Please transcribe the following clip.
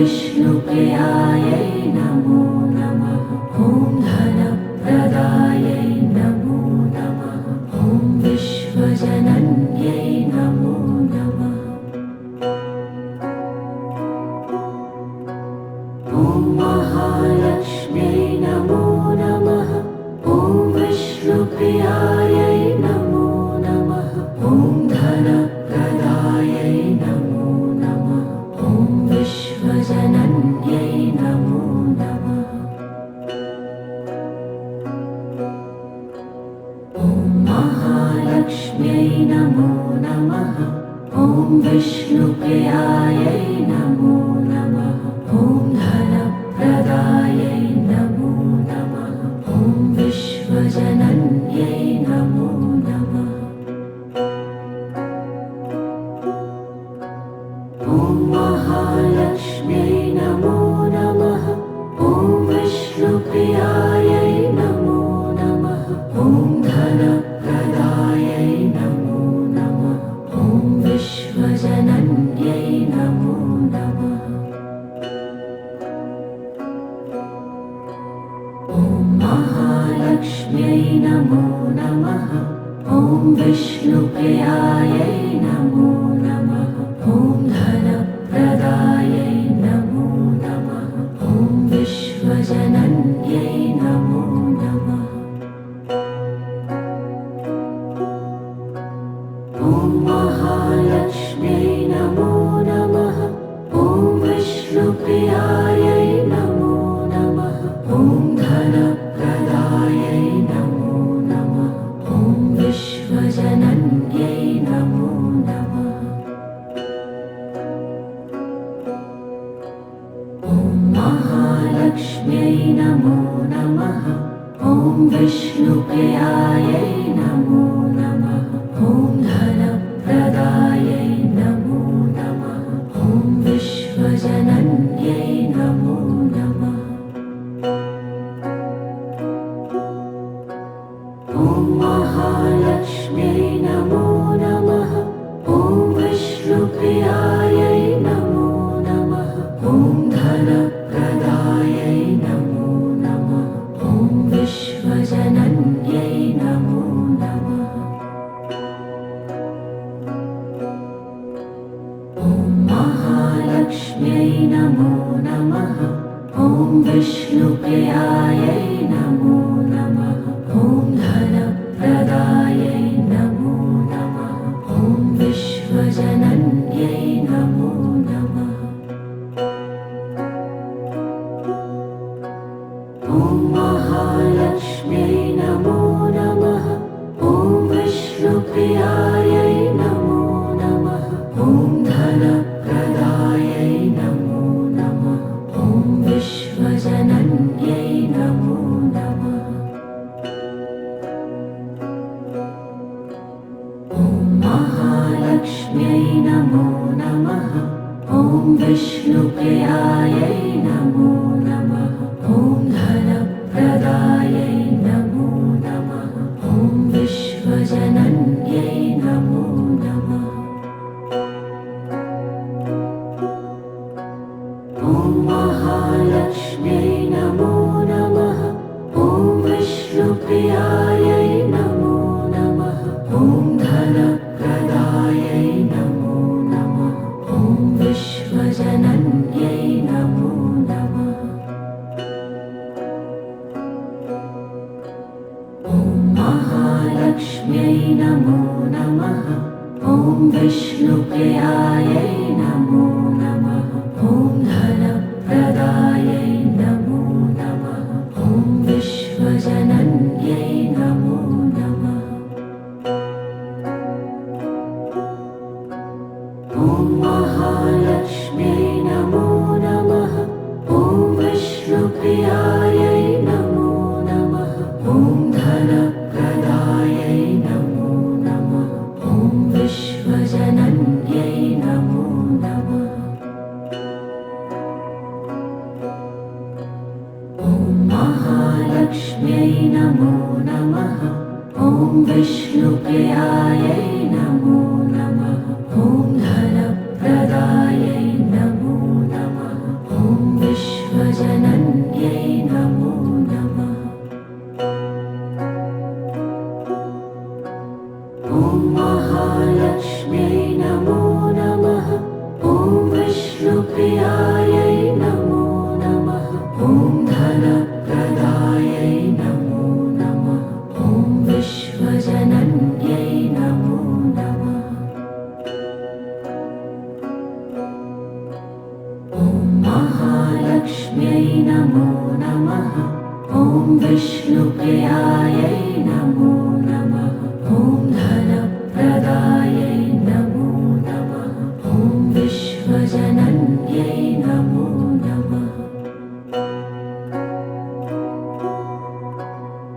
विष्णुप्रियायै नमो नमः। ॐ धनप्रदायै नमो नमः। ॐ विश्वजनन्यै नमो नमः। ॐ महालक्ष्म्यै नमो नमः। ॐ विष्णुप्रियायै नमो नमः। ॐ धनप्रदायै नमो नमः। ॐ विश्वजनन्यै नमो नमः। ॐ महालक्ष्म्यै नमो नमः। ॐ विष्णुप्रियायै नमो नमः। ॐ धनप्रदायै नमो नमः। ॐ विश्वजनन्यै नमो नमः। ॐ महालक्ष्म्यै नमो नमः। ॐ विष्णुप्रियायै नमो नमः। ॐ धनप्रदायै नमो नमः। ॐ विश्वजनन्यै नमो नमः। ॐ महालक्ष्म्यै नमो नमः। ॐ विष्णुप्रियायै नमो नमः। ॐ धनप्रदायै नमो नमः। ॐ विश्वजनन्यै नमो नमः। ॐ महालक्ष्म्यै नमो नमः। ॐ विष्णुप्रियायै नमो नमः। ॐ धनप्रदायै नमो नमः। ॐ विश्वजनन्यै नमो नमः। ॐ महालक्ष्म्यै नमो नमः। ॐ विष्णुप्रियायै नमो नमः। ॐ धनप्रदायै नमो नमः। ॐ विश्वजनन्यै नमो नमः। ॐ महालक्ष्म्यै नमो नमः। ॐ विष्णुप्रियायै नमो नमः। ॐ धनप्रदायै नमो नमः। ॐ विश्वजनन्यै नमो नमः। ॐ महालक्ष्म्यै नमो नमः। ॐ विष्णुप्रियायै नमो नमः। ॐ धनप्रदायै नमो नमः। ॐ विश्वजनन्यै नमो नमः। ॐ महालक्ष्म्यै नमो नमः। ॐ विष्णुप्रियायै नमो नमः। ॐ धनप्रदायै नमो नमः। ॐ विश्वजनन्यै नमो नमः। ॐ महालक्ष्म्यै नमो नमः। ॐ विष्णुप्रियायै नमो नमः। ॐ धनप्रदायै नमो नमः। ॐ विश्वजनन्यै नमो नमः। ॐ महालक्ष्म्यै नमो नमः। ॐ विष्णुप्रियायै नमो नमः। ॐ धनप्रदायै नमो नमः। ॐ विश्वजनन्यै नमो नमः। ॐ महालक्ष्म्यै नमो नमः। ॐ विष्णुप्रियायै नमो नमः। ॐ धनप्रदायै नमो नमः। ॐ विश्वजनन्यै नमो नमः। ॐ महालक्ष्म्यै नमो नमः। ॐ विष्णुप्रियायै नमो नमः। ॐ धनप्रदायै नमो नमः। ॐ विश्वजनन्यै नमो नमः। ॐ महालक्ष्म्यै नमो नमः। ॐ विष्णुप्रियायै नमो नमः। ॐ धनप्रदायै नमो नमः। ॐ नमो नमः। ॐ विष्णुप्रियायै नमो